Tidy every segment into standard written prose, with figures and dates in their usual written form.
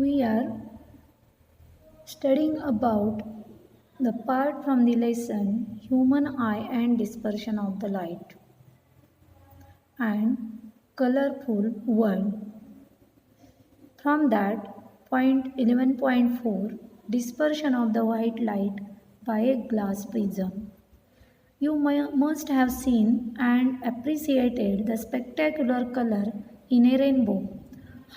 We are studying about the part from the lesson human eye and dispersion of the light and colorful world. From that, point 11.4 dispersion of the white light by a glass prism. You must have seen and appreciated the spectacular color in a rainbow.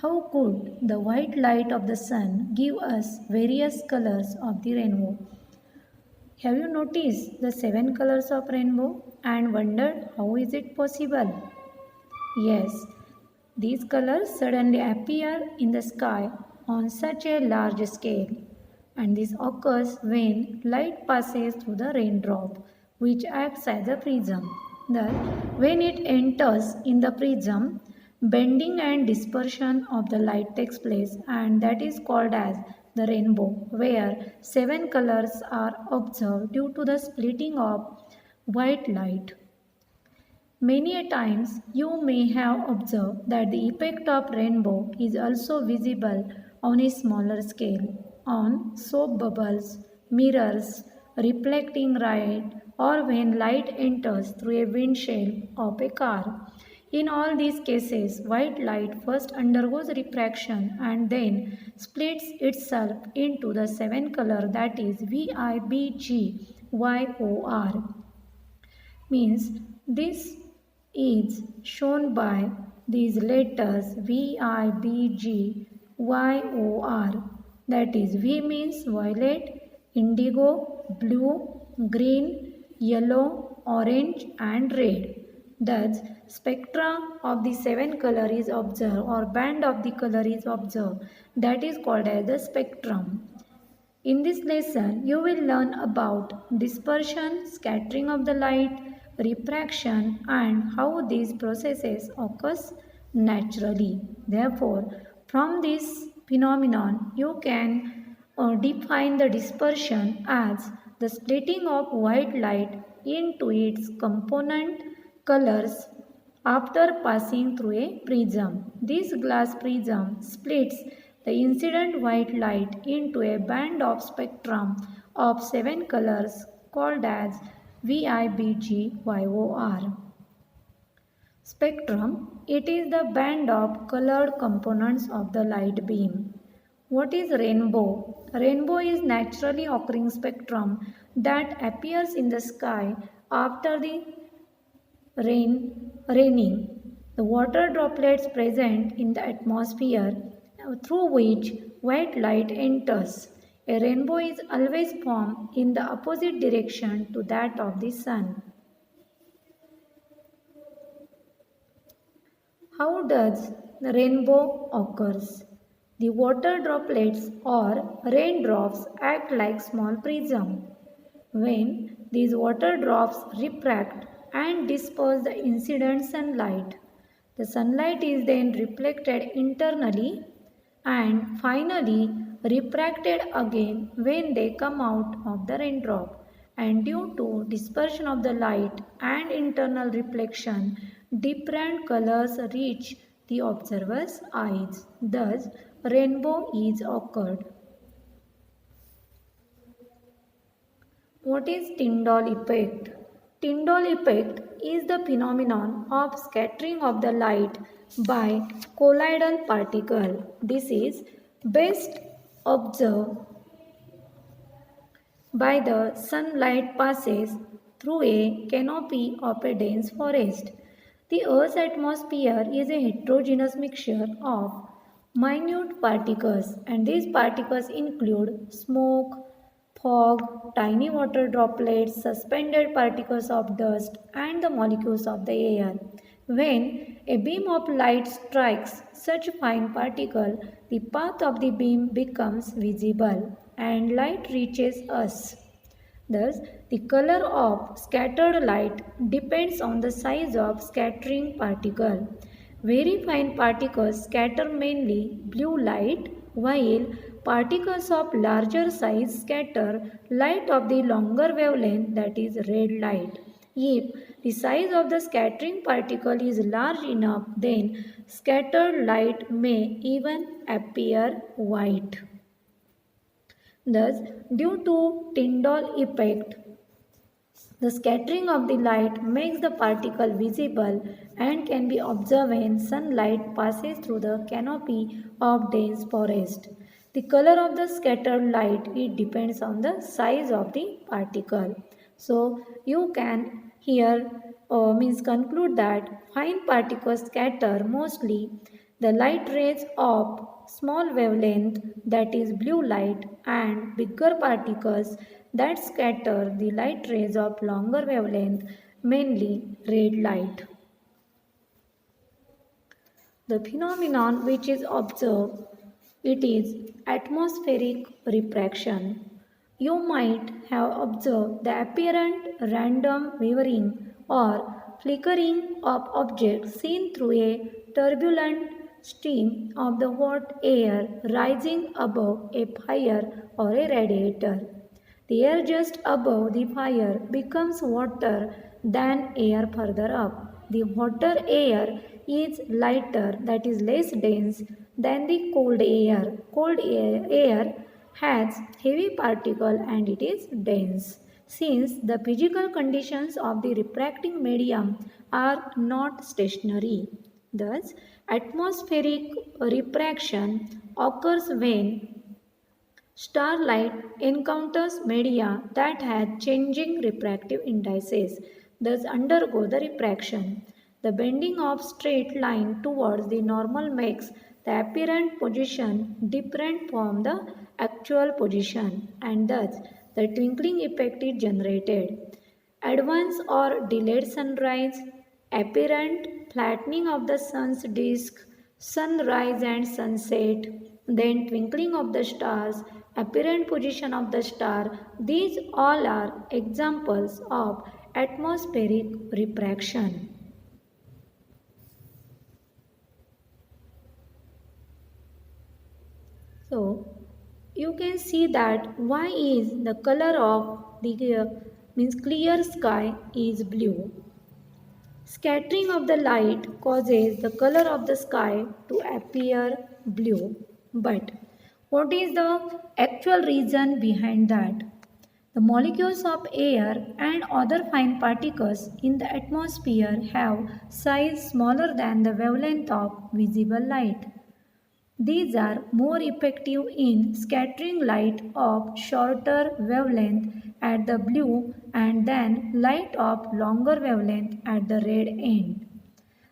How could the white light of the sun give us various colors of the rainbow? Have you noticed the seven colors of rainbow and wondered how is it possible? Yes, these colors suddenly appear in the sky on such a large scale, and this occurs when light passes through the raindrop, which acts as a prism. Thus, when it enters in the prism, bending and dispersion of the light takes place, and that is called as the rainbow, where seven colors are observed due to the splitting of white light. Many a times you may have observed that the effect of rainbow is also visible on a smaller scale, on soap bubbles, mirrors, reflecting light, or when light enters through a windshield of a car. In all these cases, white light first undergoes refraction and then splits itself into the seven color, that is VIBGYOR. Means this is shown by these letters VIBGYOR, that is V means violet, indigo, blue, green, yellow, orange and red. Thus, spectra of the seven color is observed or band of the color is observed, that is called as the spectrum. In this lesson, you will learn about dispersion, scattering of the light, refraction and how these processes occurs naturally. Therefore, from this phenomenon, you can define the dispersion as the splitting of white light into its component colors after passing through a prism. This glass prism splits the incident white light into a band of spectrum of seven colors called as VIBGYOR. Spectrum, it is the band of colored components of the light beam. What is rainbow? Rainbow is naturally occurring spectrum that appears in the sky after the raining. The water droplets present in the atmosphere through which white light enters. A rainbow is always formed in the opposite direction to that of the sun. How does the rainbow occurs? The water droplets or raindrops act like small prism. When these water drops refract and disperse the incident sunlight, the sunlight is then reflected internally and finally refracted again when they come out of the raindrop, and due to dispersion of the light and internal reflection different colors reach the observer's eyes. Thus rainbow is occurred. What is Tyndall effect? Tyndall effect is the phenomenon of scattering of the light by colloidal particle. This is best observed by the sunlight passes through a canopy of a dense forest. The Earth's atmosphere is a heterogeneous mixture of minute particles, and these particles include smoke, fog, tiny water droplets, suspended particles of dust, and the molecules of the air. When a beam of light strikes such fine particle, the path of the beam becomes visible and light reaches us. Thus, the color of scattered light depends on the size of scattering particle. Very fine particles scatter mainly blue light, while particles of larger size scatter light of the longer wavelength, that is red light. If the size of the scattering particle is large enough, then scattered light may even appear white. Thus, due to Tyndall effect, the scattering of the light makes the particle visible and can be observed when sunlight passes through the canopy of dense forest. The color of the scattered light it depends on the size of the particle. So you can here means conclude that fine particles scatter mostly the light rays of small wavelength, that is blue light, and bigger particles that scatter the light rays of longer wavelength, mainly red light. The phenomenon which is observed, it is atmospheric refraction. You might have observed the apparent random wavering or flickering of objects seen through a turbulent stream of the hot air rising above a fire or a radiator. The air just above the fire becomes hotter than air further up. The hotter air is lighter, that is less dense than the cold air. Cold air has heavy particle and it is dense. Since the physical conditions of the refracting medium are not stationary. Thus, atmospheric refraction occurs when starlight encounters media that has changing refractive indices, thus undergo the refraction. The bending of straight line towards the normal makes the apparent position different from the actual position, and thus the twinkling effect is generated. Advance or delayed sunrise, apparent flattening of the sun's disk, sunrise and sunset, then twinkling of the stars, apparent position of the star, these all are examples of atmospheric refraction. So, you can see that why is the color of the means clear sky is blue. Scattering of the light causes the color of the sky to appear blue. But what is the actual reason behind that? The molecules of air and other fine particles in the atmosphere have size smaller than the wavelength of visible light. These are more effective in scattering light of shorter wavelength at the blue and then light of longer wavelength at the red end.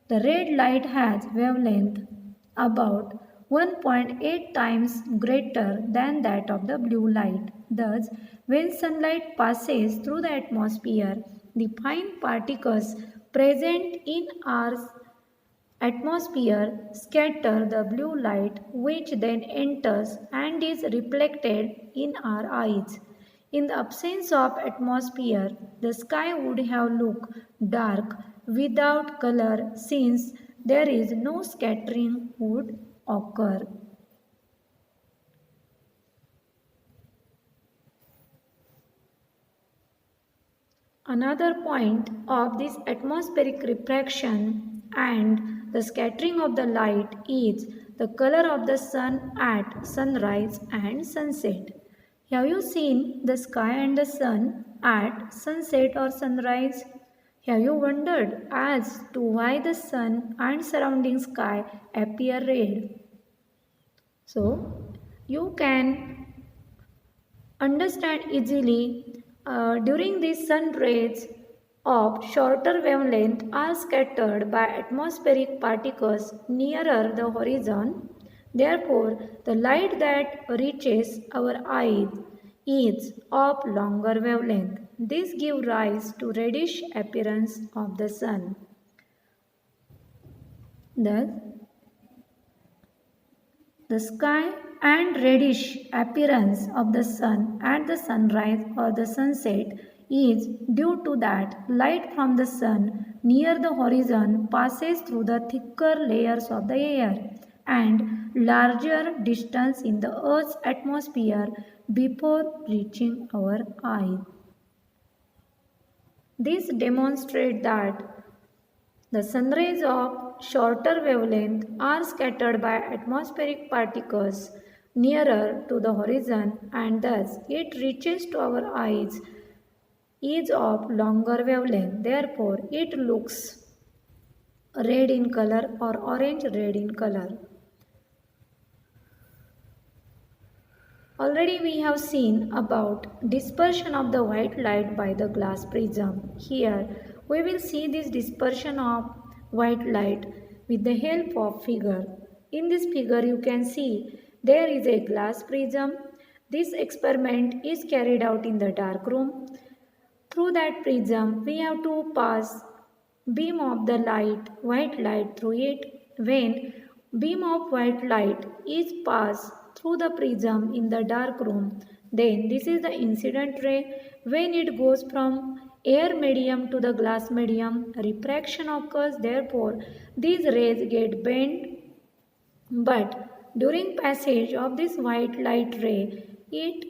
The red light has wavelength about 1.8 times greater than that of the blue light. Thus, when sunlight passes through the atmosphere, the fine particles present in our atmosphere scatter the blue light which then enters and is reflected in our eyes. In the absence of atmosphere, the sky would have looked dark without color since there is no scattering would occur. Another point of this atmospheric refraction and the scattering of the light is the color of the sun at sunrise and sunset. Have you seen the sky and the sun at sunset or sunrise? Have you wondered as to why the sun and surrounding sky appear red? So, you can understand easily during these sun rays of shorter wavelength are scattered by atmospheric particles nearer the horizon. Therefore, the light that reaches our eyes is of longer wavelength. This gives rise to reddish appearance of the sun. Thus, the sky and reddish appearance of the sun at the sunrise or the sunset is due to that light from the sun near the horizon passes through the thicker layers of the air and larger distance in the Earth's atmosphere before reaching our eyes. This demonstrates that the sun rays of shorter wavelength are scattered by atmospheric particles nearer to the horizon, and thus it reaches to our eyes is of longer wavelength. Therefore, it looks red in color or orange red in color. Already we have seen about dispersion of the white light by the glass prism. Here we will see this dispersion of white light with the help of figure. In this figure you can see there is a glass prism. This experiment is carried out in the dark room. Through that prism we have to pass beam of the light, white light through it. When beam of white light is passed through the prism in the dark room, then this is the incident ray. When it goes from air medium to the glass medium, refraction occurs. Therefore, these rays get bent, but during passage of this white light ray, it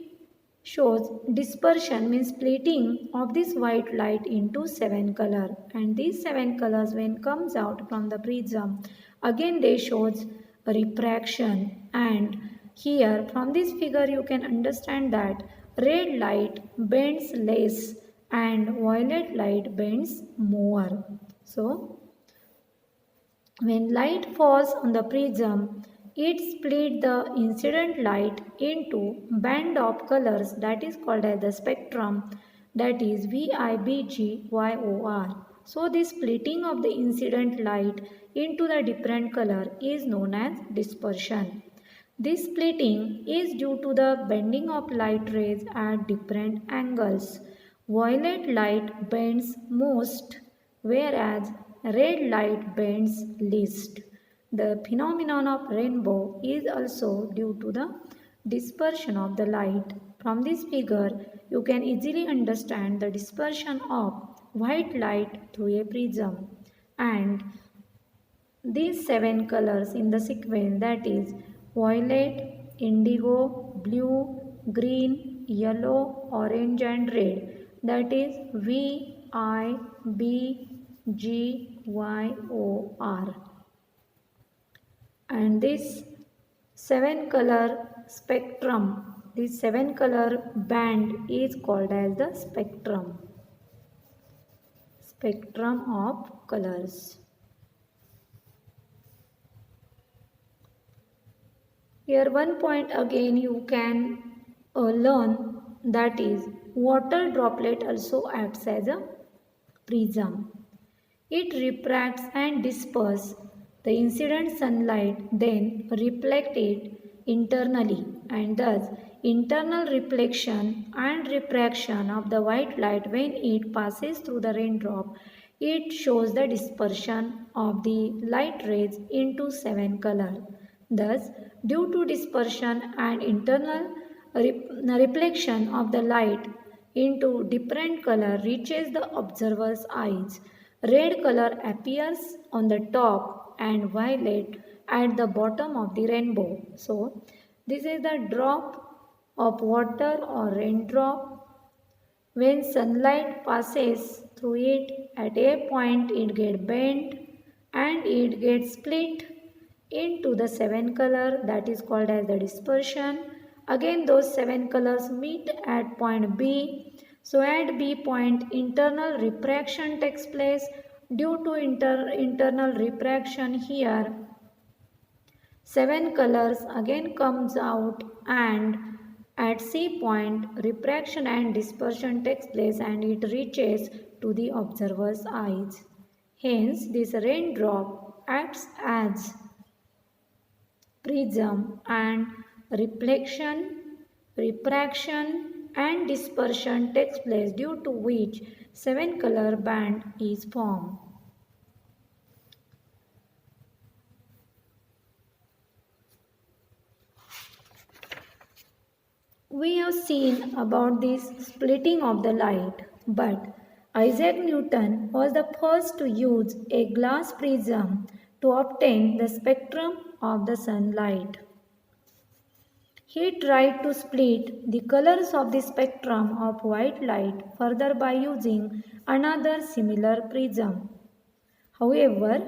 shows dispersion, means splitting of this white light into 7 colors, and these 7 colors when comes out from the prism, again they shows refraction. And here from this figure you can understand that red light bends less and violet light bends more. So when light falls on the prism, it splits the incident light into band of colors, that is called as the spectrum, that is VIBGYOR. So this splitting of the incident light into the different color is known as dispersion. This splitting is due to the bending of light rays at different angles. Violet light bends most, whereas red light bends least. The phenomenon of rainbow is also due to the dispersion of the light. From this figure, you can easily understand the dispersion of white light through a prism. And these 7 colors in the sequence, that is violet, indigo, blue, green, yellow, orange and red, that is VIBGYOR. And this 7 color spectrum, this 7 color band is called as the spectrum of colors. Here one point again you can learn, that is water droplet also acts as a prism. It refracts and disperses the incident sunlight, then reflect it internally, and thus internal reflection and refraction of the white light when it passes through the raindrop, it shows the dispersion of the light rays into 7 colors. Thus, due to dispersion and internal reflection of the light into different color reaches the observer's eyes, red color appears on the top and violet at the bottom of the rainbow. So, this is the drop of water or raindrop. When sunlight passes through it, at a point it gets bent and it gets split into the 7 color, that is called as the dispersion. Again those 7 colors meet at point B. So at B point internal refraction takes place. Due to internal refraction here 7 colors again comes out, and at C point refraction and dispersion takes place and it reaches to the observer's eyes. Hence this raindrop acts as prism, and reflection, refraction and dispersion takes place, due to which 7 color band is formed. We have seen about this splitting of the light, but Isaac Newton was the first to use a glass prism to obtain the spectrum of the sunlight. He tried to split the colors of the spectrum of white light further by using another similar prism. However,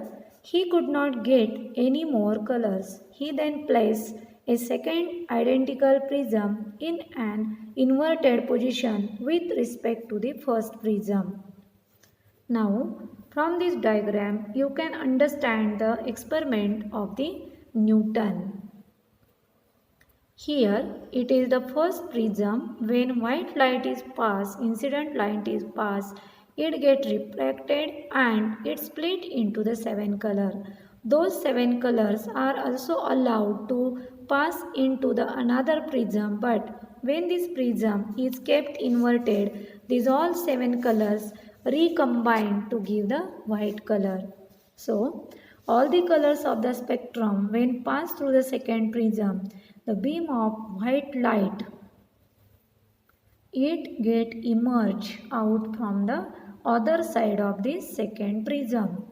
he could not get any more colors. He then placed a second identical prism in an inverted position with respect to the first prism. Now, from this diagram, you can understand the experiment of the Newton. Here, it is the first prism. When white light is passed, incident light is passed, it gets refracted and it split into the 7 colors. Those 7 colors are also allowed to pass into the another prism, but when this prism is kept inverted, these all 7 colors recombine to give the white color. So, all the colors of the spectrum when passed through the second prism, the beam of white light, it get emerge out from the other side of this second prism.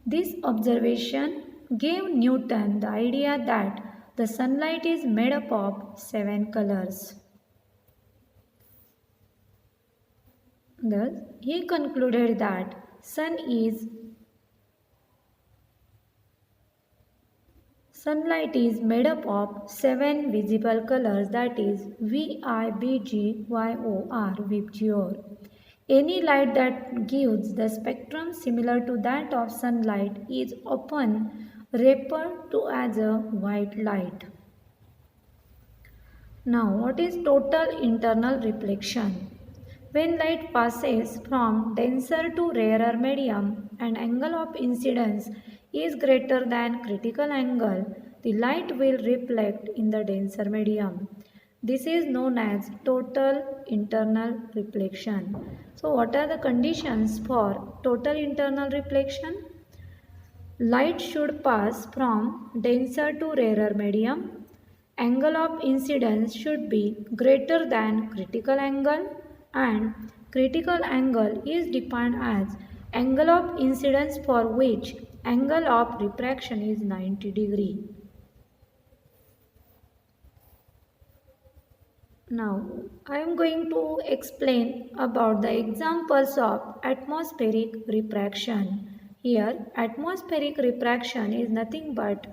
This observation gave Newton the idea that the sunlight is made up of 7 colors. Thus, he concluded that sunlight is made up of 7 visible colors, that is VIBGYOR. Any light that gives the spectrum similar to that of sunlight is often referred to as a white light. Now, what is total internal reflection? When light passes from denser to rarer medium and angle of incidence is greater than critical angle, the light will reflect in the denser medium. This is known as total internal reflection. So, what are the conditions for total internal reflection? Light should pass from denser to rarer medium. Angle of incidence should be greater than critical angle, and critical angle is defined as angle of incidence for which angle of refraction is 90 degree. Now, I am going to explain about the examples of atmospheric refraction. Here, atmospheric refraction is nothing but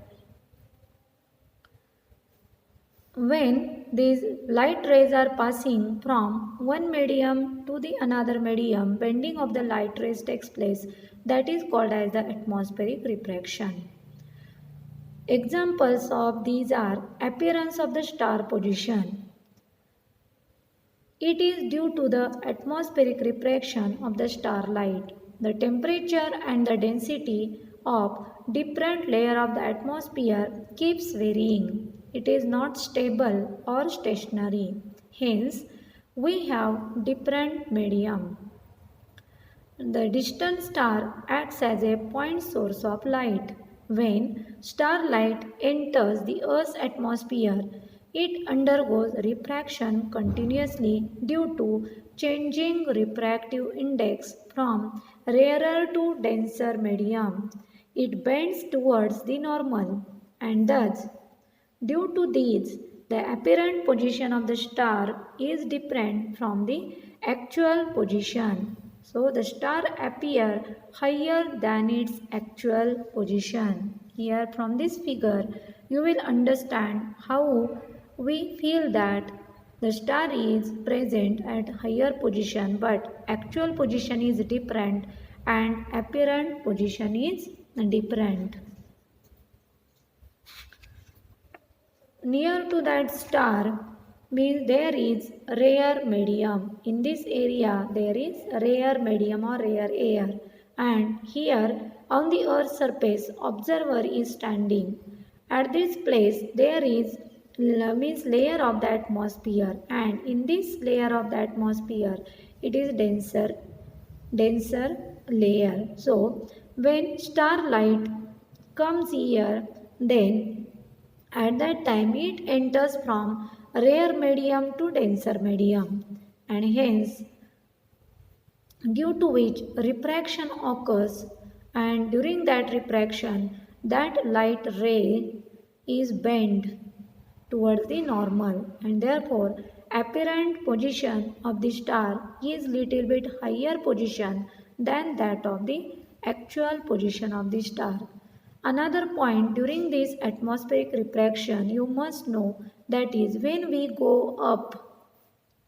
when these light rays are passing from one medium to the another medium, bending of the light rays takes place. That is called as the atmospheric refraction. Examples of these are appearance of the star position. It is due to the atmospheric refraction of the starlight. The temperature and the density of different layer of the atmosphere keeps varying. It is not stable or stationary. Hence, we have different medium. The distant star acts as a point source of light. When starlight enters the Earth's atmosphere, it undergoes refraction continuously due to changing refractive index from rarer to denser medium. It bends towards the normal, and thus due to these, the apparent position of the star is different from the actual position. So, the star appears higher than its actual position. Here from this figure, you will understand how we feel that the star is present at higher position, but actual position is different and apparent position is different. Near to that star means there is rare medium. In this area there is rare medium or rare air, and here on the earth's surface observer is standing. At this place there is means layer of the atmosphere, and in this layer of the atmosphere it is denser layer. So when starlight comes here, then at that time it enters from rare medium to denser medium, and hence due to which refraction occurs, and during that refraction that light ray is bent towards the normal, and therefore apparent position of the star is little bit higher position than that of the actual position of the star. Another point during this atmospheric refraction you must know, that is when we go up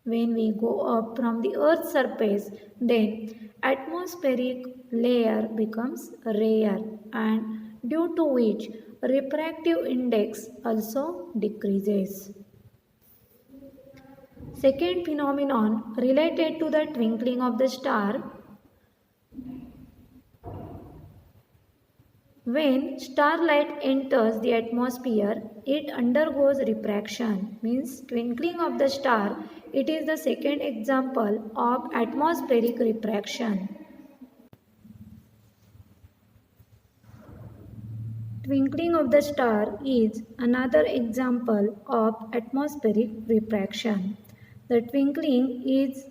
from the earth's surface, then atmospheric layer becomes rare, and due to which refractive index also decreases. Second phenomenon related to the twinkling of the star. When starlight enters the atmosphere, it undergoes refraction, means twinkling of the star. It is the second example of atmospheric refraction. Twinkling of the star is another example of atmospheric refraction. The twinkling is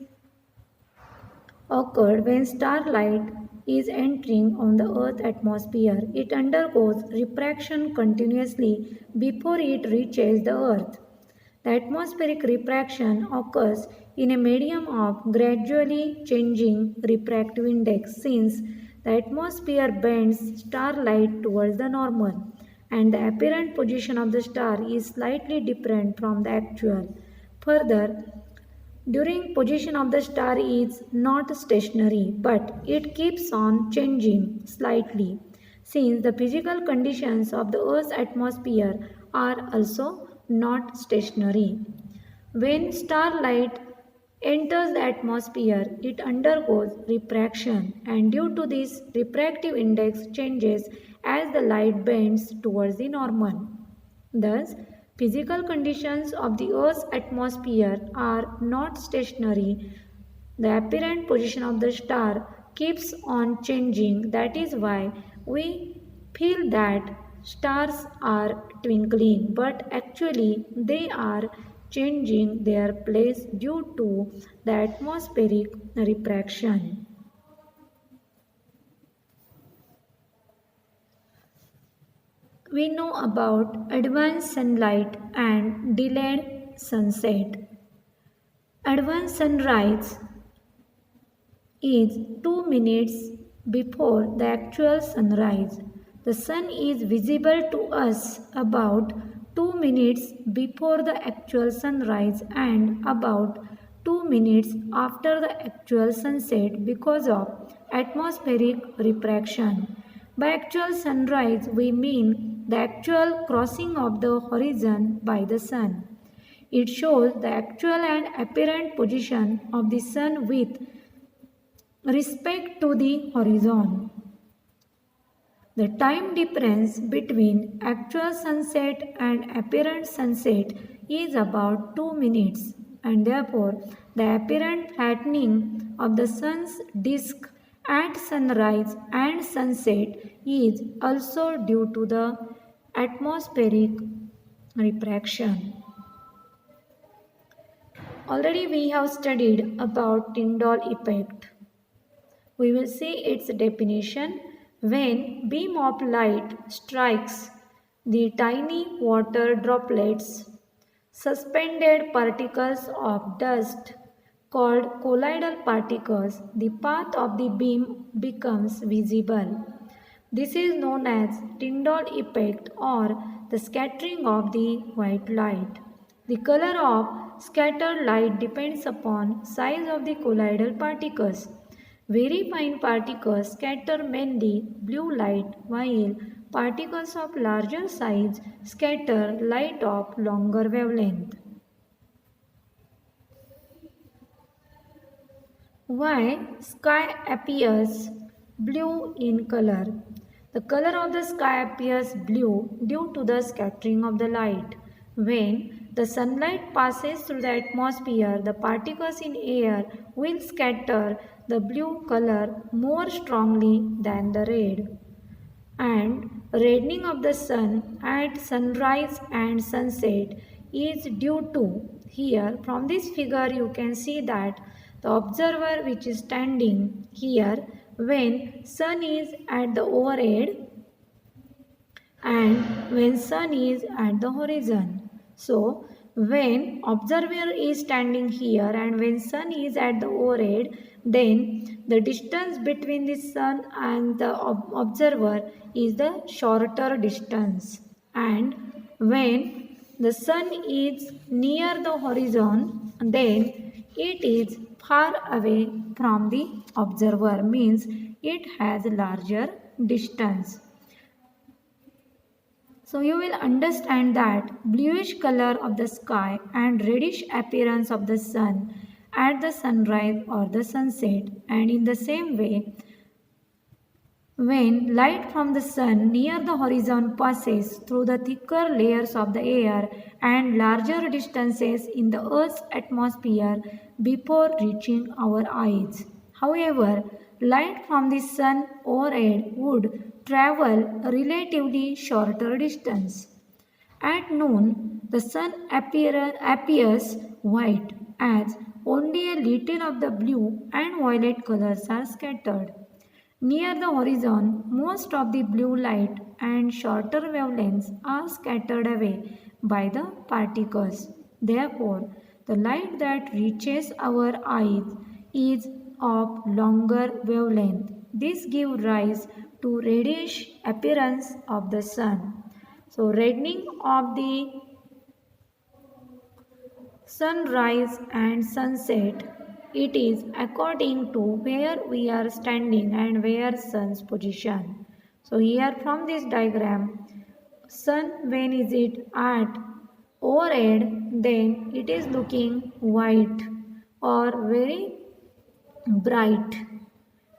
occurred when starlight is entering on the Earth's atmosphere. It undergoes refraction continuously before it reaches the Earth. The atmospheric refraction occurs in a medium of gradually changing refractive index, since the atmosphere bends starlight towards the normal and the apparent position of the star is slightly different from the actual. Further, during position of the star is not stationary, but it keeps on changing slightly, since the physical conditions of the Earth's atmosphere are also not stationary. When starlight enters the atmosphere, it undergoes refraction, and due to this, refractive index changes as the light bends towards the normal. Thus, physical conditions of the Earth's atmosphere are not stationary. The apparent position of the star keeps on changing. That is why we feel that stars are twinkling, but actually they are changing their place due to the atmospheric refraction. We know about advanced sunlight and delayed sunset. Advanced sunrise is 2 minutes before the actual sunrise. The sun is visible to us about 2 minutes before the actual sunrise and about 2 minutes after the actual sunset because of atmospheric refraction. By actual sunrise, we mean the actual crossing of the horizon by the sun. It shows the actual and apparent position of the sun with respect to the horizon. The time difference between actual sunset and apparent sunset is about 2 minutes, and therefore the apparent flattening of the sun's disk at sunrise and sunset is also due to the atmospheric refraction. Already we have studied about Tyndall effect. We will see its definition. When beam of light strikes the tiny water droplets, suspended particles of dust called colloidal particles, the path of the beam becomes visible. This is known as Tyndall effect or the scattering of the white light. The color of scattered light depends upon size of the colloidal particles. Very fine particles scatter mainly blue light, while particles of larger size scatter light of longer wavelength. Why sky appears blue in color? The color of the sky appears blue due to the scattering of the light. When the sunlight passes through the atmosphere, the particles in air will scatter the blue color more strongly than the red. And reddening of the sun at sunrise and sunset is due to, here from this figure you can see that the observer which is standing here when sun is at the overhead and when sun is at the horizon. So when observer is standing here and when sun is at the overhead, then the distance between the sun and the observer is the shorter distance. And when the sun is near the horizon, then it is far away from the observer, means it has larger distance. So you will understand that bluish color of the sky and reddish appearance of the sun at the sunrise or the sunset, and in the same way when light from the sun near the horizon passes through the thicker layers of the air and larger distances in the Earth's atmosphere before reaching our eyes. However, light from the sun overhead would travel a relatively shorter distance. At noon, the sun appears white as only a little of the blue and violet colors are scattered. Near the horizon, most of the blue light and shorter wavelengths are scattered away by the particles. Therefore, the light that reaches our eyes is of longer wavelength. This gives rise to reddish appearance of the sun. So, reddening of the sunrise and sunset, it is according to where we are standing and where sun's position. So here from this diagram, sun when is it at overhead, then it is looking white or very bright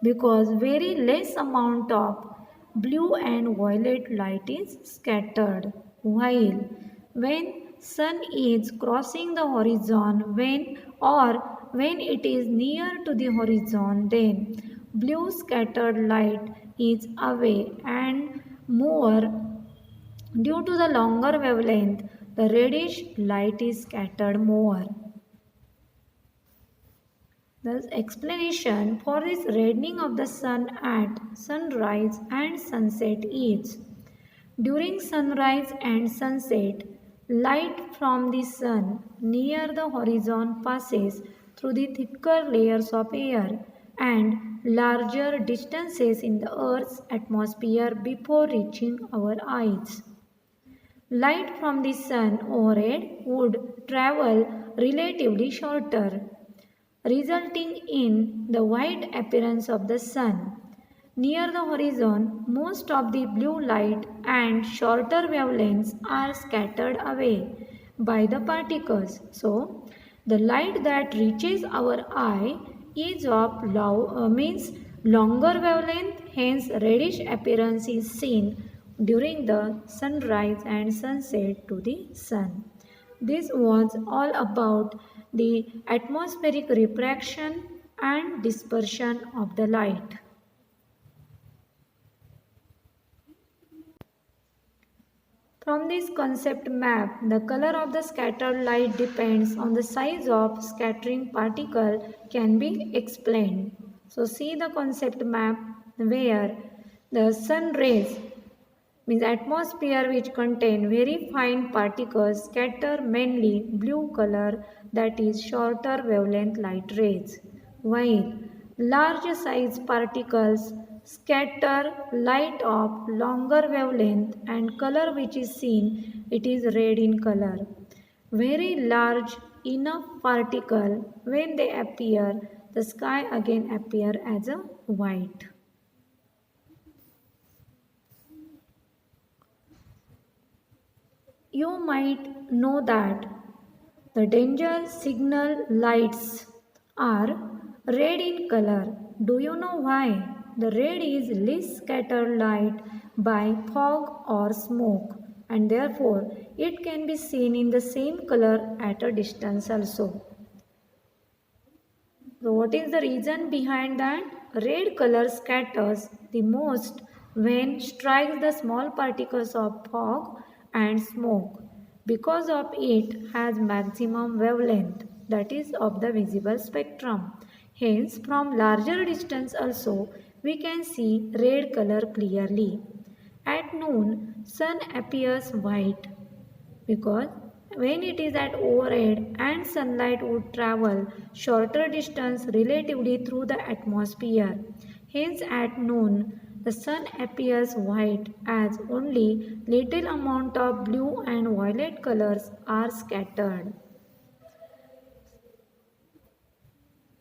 because very less amount of blue and violet light is scattered, while when sun is crossing the horizon when it is near to the horizon, then blue scattered light is away and more due to the longer wavelength, the reddish light is scattered more. The explanation for this reddening of the sun at sunrise and sunset is: during sunrise and sunset, light from the sun near the horizon passes through the thicker layers of air and larger distances in the Earth's atmosphere before reaching our eyes. Light from the sun overhead would travel relatively shorter, resulting in the white appearance of the sun. Near the horizon, most of the blue light and shorter wavelengths are scattered away by the particles. So, the light that reaches our eye is of means longer wavelength, hence reddish appearance is seen during the sunrise and sunset to the sun. This was all about the atmospheric refraction and dispersion of the light. From this concept map, the color of the scattered light depends on the size of scattering particle can be explained. So see the concept map where the sun rays means atmosphere which contain very fine particles scatter mainly blue color, that is shorter wavelength light rays, while large size particles scatter light of longer wavelength and color which is seen, it is red in color. Very large enough particle, when they appear, the sky again appear as a white. You might know that the danger signal lights are red in color. Do you know why? The red is least scattered light by fog or smoke, and therefore it can be seen in the same color at a distance also. So what is the reason behind that? Red color scatters the most when strikes the small particles of fog and smoke. Because of it has maximum wavelength, that is of the visible spectrum. Hence from larger distance also we can see red color clearly. At noon sun appears white because when it is at overhead and sunlight would travel shorter distance relatively through the atmosphere. Hence at noon the sun appears white as only little amount of blue and violet colors are scattered.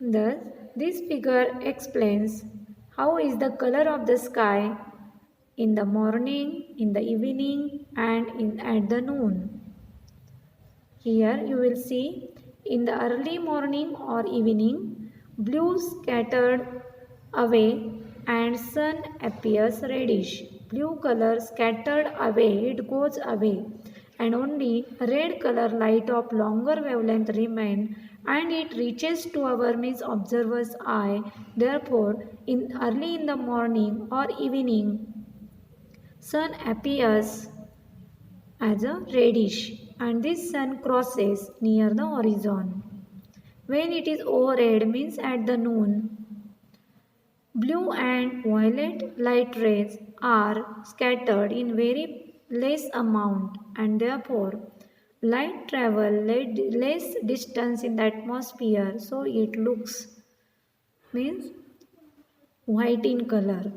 Thus, this figure explains how is the color of the sky in the morning, in the evening and at the noon. Here you will see in the early morning or evening, blue scattered away and sun appears reddish. Blue color scattered away, it goes away and only red color light of longer wavelength remain and it reaches to our means observer's eye. Therefore, in early in the morning or evening, sun appears as a reddish and this sun crosses near the horizon. When it is overhead means at the noon, blue and violet light rays are scattered in very less amount and therefore light travel less distance in the atmosphere so it looks means white in color.